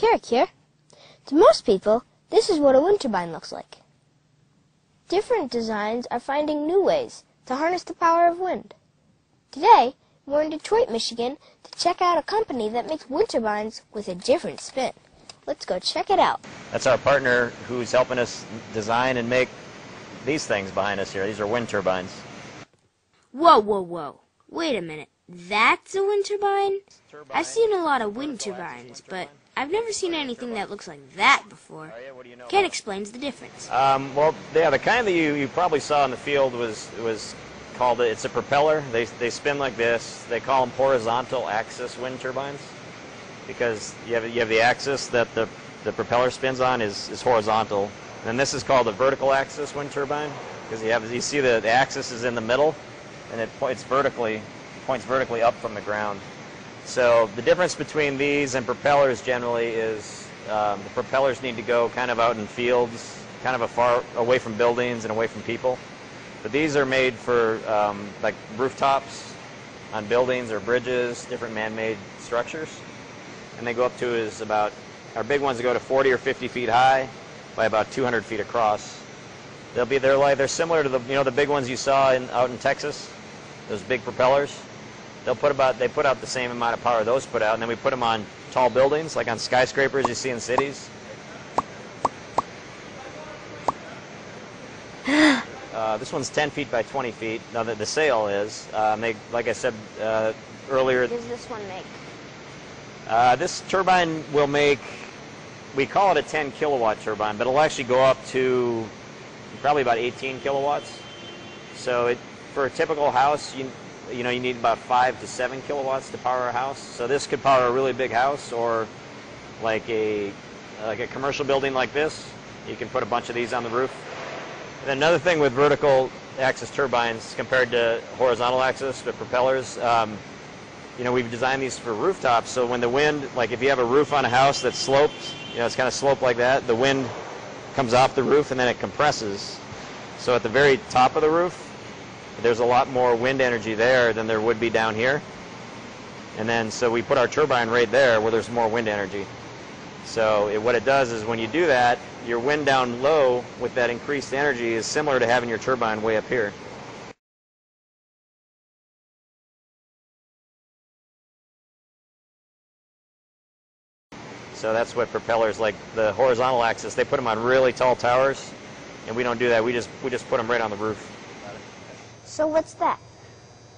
Carrick here. To most people, this is what a wind turbine looks like. Different designs are finding new ways to harness the power of wind. Today, we're in Detroit, Michigan to check out a company that makes wind turbines with a different spin. Let's go check it out. That's our partner who's helping us design and make these things behind us here. These are wind turbines. Whoa, whoa, whoa. Wait a minute. That's a wind turbine? I've seen a lot of wind turbines, but I've never seen anything that looks like that before. Ken explains the difference. Well, yeah, the kind that you probably saw in the field was called, it's a propeller. They spin like this. They call them horizontal axis wind turbines because you have the axis that the propeller spins on is horizontal. And this is called a vertical axis wind turbine because you see the axis is in the middle and it points vertically up from the ground. So the difference between these and propellers generally is the propellers need to go kind of out in fields, kind of far away from buildings and away from people. But these are made for like rooftops on buildings or bridges, different man-made structures. And they go up to our big ones go to 40 or 50 feet high by about 200 feet across. They're similar to the big ones you saw out in Texas, those big propellers. They put out the same amount of power those put out, and then we put them on tall buildings, like on skyscrapers you see in cities. This one's 10 feet by 20 feet. Now the sail is, like I said earlier. What does this one make? This turbine will make, we call it a 10 kilowatt turbine, but it'll actually go up to probably about 18 kilowatts. So for a typical house, you need about 5 to 7 kilowatts to power a house. So this could power a really big house, or like a commercial building like this. You can put a bunch of these on the roof. And another thing with vertical axis turbines compared to horizontal axis with propellers, we've designed these for rooftops. So when the wind, like if you have a roof on a house that's sloped, it's kind of sloped like that, the wind comes off the roof and then it compresses. So at the very top of the roof, there's a lot more wind energy there than there would be down here. And then so we put our turbine right there where there's more wind energy. So what it does is when you do that, your wind down low with that increased energy is similar to having your turbine way up here. So that's what propellers, like the horizontal axis, they put them on really tall towers, and we don't do that. We just put them right on the roof. So what's that?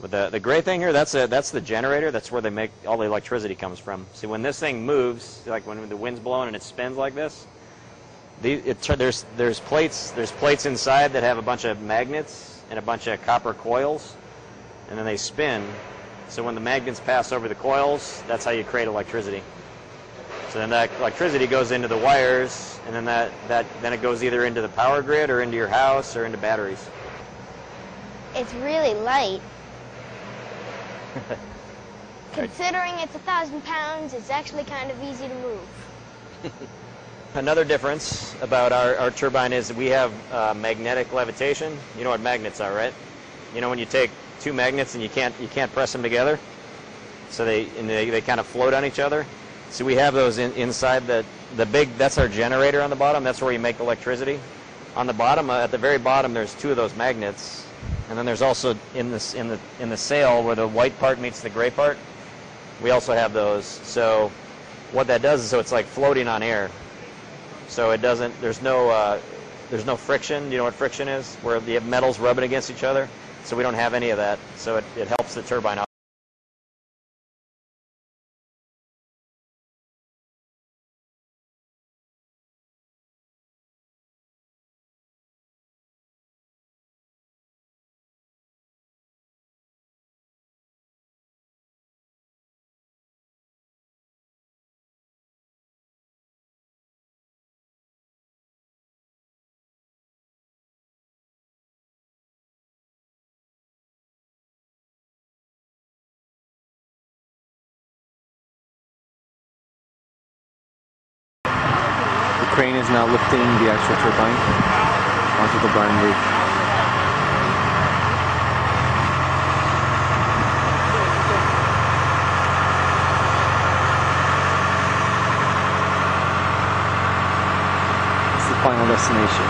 But the gray thing here, that's the generator. That's where they make all the electricity comes from. See, when this thing moves, like when the wind's blowing and it spins like this, there's plates inside that have a bunch of magnets and a bunch of copper coils, and then they spin. So when the magnets pass over the coils, that's how you create electricity. So then that electricity goes into the wires, and then then it goes either into the power grid or into your house or into batteries. It's really light. Considering it's 1,000 pounds, it's actually kind of easy to move. Another difference about our turbine is that we have magnetic levitation. You know what magnets are, right? You know when you take two magnets and you can't press them together, so they kind of float on each other. So we have those inside the big. That's our generator on the bottom. That's where you make electricity. On the bottom, at the very bottom, there's two of those magnets. And then there's also in the sail where the white part meets the gray part, we also have those. So what that does is it's like floating on air. So it doesn't. There's no friction. You know what friction is? Where you have metals rubbing against each other. So we don't have any of that. So it helps the turbine out. The crane is now lifting the actual turbine onto the barn roof. destination.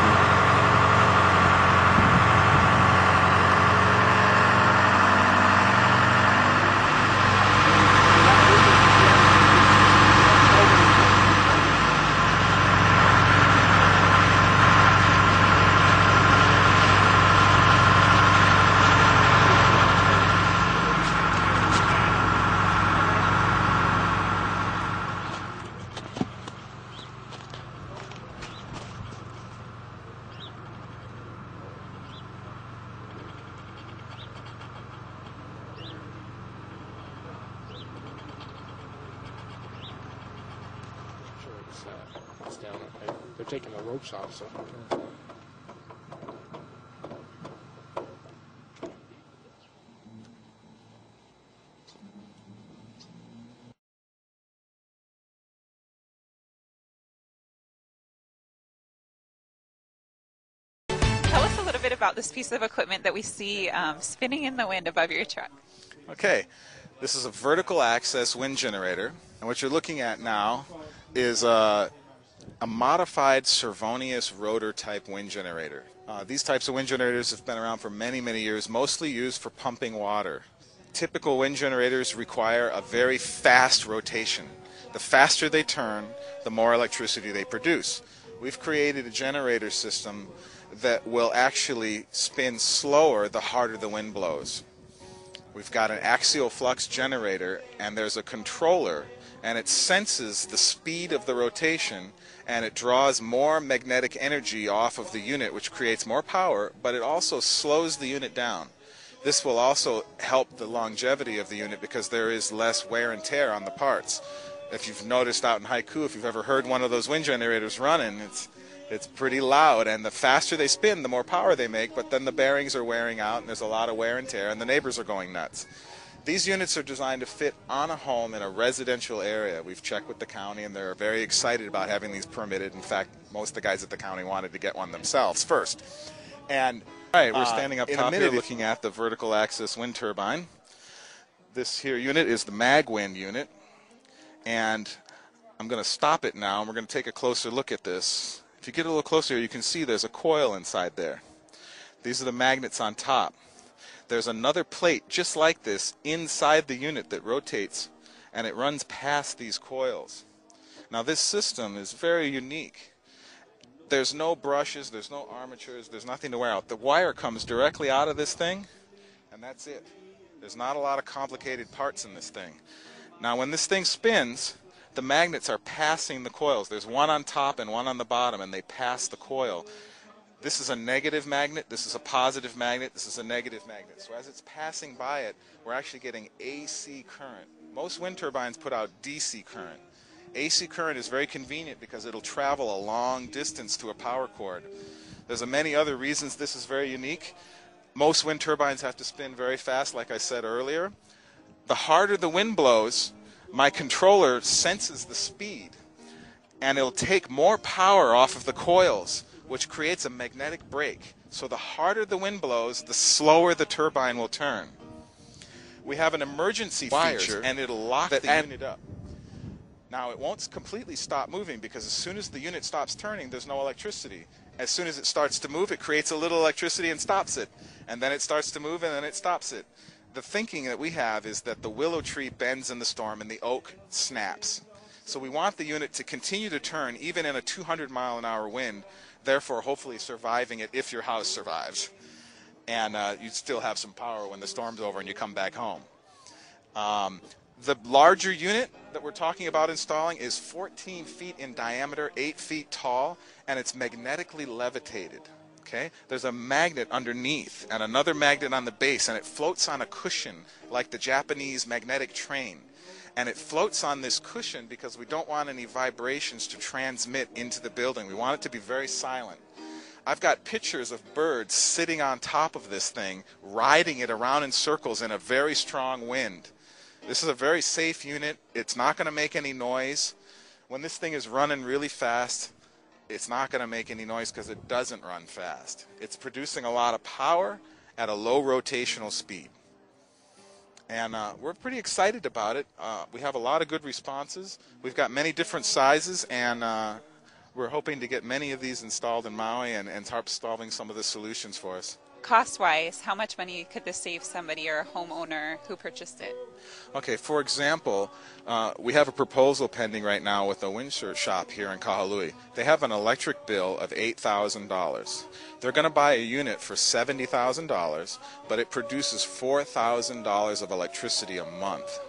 It's down. They're taking the ropes off. So. Tell us a little bit about this piece of equipment that we see spinning in the wind above your truck. Okay, this is a vertical access wind generator, and what you're looking at now is a modified Servonius rotor type wind generator. These types of wind generators have been around for many, many years, mostly used for pumping water. Typical wind generators require a very fast rotation. The faster they turn, the more electricity they produce. We've created a generator system that will actually spin slower the harder the wind blows. We've got an axial flux generator, and there's a controller, and it senses the speed of the rotation, and it draws more magnetic energy off of the unit, which creates more power, but it also slows the unit down. This will also help the longevity of the unit because there is less wear and tear on the parts. If you've noticed out in Haiku, if you've ever heard one of those wind generators running, it's pretty loud, and the faster they spin, the more power they make, but then the bearings are wearing out, and there's a lot of wear and tear, and the neighbors are going nuts. These units are designed to fit on a home in a residential area. We've checked with the county, and they're very excited about having these permitted. In fact, most of the guys at the county wanted to get one themselves first. And all right, we're standing up top here looking at the vertical axis wind turbine. This here unit is the Magwind unit, and I'm going to stop it now, and we're going to take a closer look at this. If you get a little closer, you can see there's a coil inside there. These are the magnets on top. There's another plate just like this inside the unit that rotates, and it runs past these coils. Now this system is very unique. There's no brushes, there's no armatures, there's nothing to wear out. The wire comes directly out of this thing, and that's it. There's not a lot of complicated parts in this thing. Now when this thing spins, the magnets are passing the coils. There's one on top and one on the bottom, and they pass the coil. This is a negative magnet, this is a positive magnet, this is a negative magnet. So as it's passing by it, we're actually getting AC current. Most wind turbines put out DC current. AC current is very convenient because it'll travel a long distance to a power cord. There's many other reasons this is very unique. Most wind turbines have to spin very fast, like I said earlier. The harder the wind blows, my controller senses the speed, and it'll take more power off of the coils, which creates a magnetic brake. So the harder the wind blows, the slower the turbine will turn. We have an emergency feature, and it'll lock the unit up. Now it won't completely stop moving because as soon as the unit stops turning, there's no electricity. As soon as it starts to move, it creates a little electricity and stops it. And then it starts to move, and then it stops it. The thinking that we have is that the willow tree bends in the storm and the oak snaps. So we want the unit to continue to turn even in a 200-mile-an-hour wind, therefore hopefully surviving it if your house survives. And you still have some power when the storm's over and you come back home. The larger unit that we're talking about installing is 14 feet in diameter, 8 feet tall, and it's magnetically levitated. Okay? There's a magnet underneath and another magnet on the base, and it floats on a cushion like the Japanese magnetic train. And it floats on this cushion because we don't want any vibrations to transmit into the building. We want it to be very silent. I've got pictures of birds sitting on top of this thing, riding it around in circles in a very strong wind. This is a very safe unit. It's not going to make any noise. When this thing is running really fast, it's not going to make any noise because it doesn't run fast. It's producing a lot of power at a low rotational speed. And we're pretty excited about it. We have a lot of good responses. We've got many different sizes, and we're hoping to get many of these installed in Maui and start solving some of the solutions for us. Cost-wise, how much money could this save somebody or a homeowner who purchased it? Okay, for example, we have a proposal pending right now with a windshirt shop here in Kahului. They have an electric bill of $8,000. They're going to buy a unit for $70,000, but it produces $4,000 of electricity a month.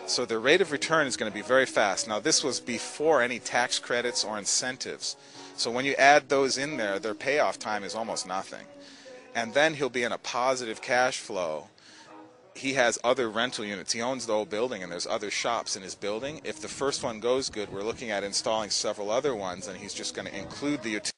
So their rate of return is going to be very fast. Now, this was before any tax credits or incentives. So when you add those in there, their payoff time is almost nothing. And then he'll be in a positive cash flow. He has other rental units. He owns the whole building, and there's other shops in his building. If the first one goes good, we're looking at installing several other ones, and he's just going to include the utility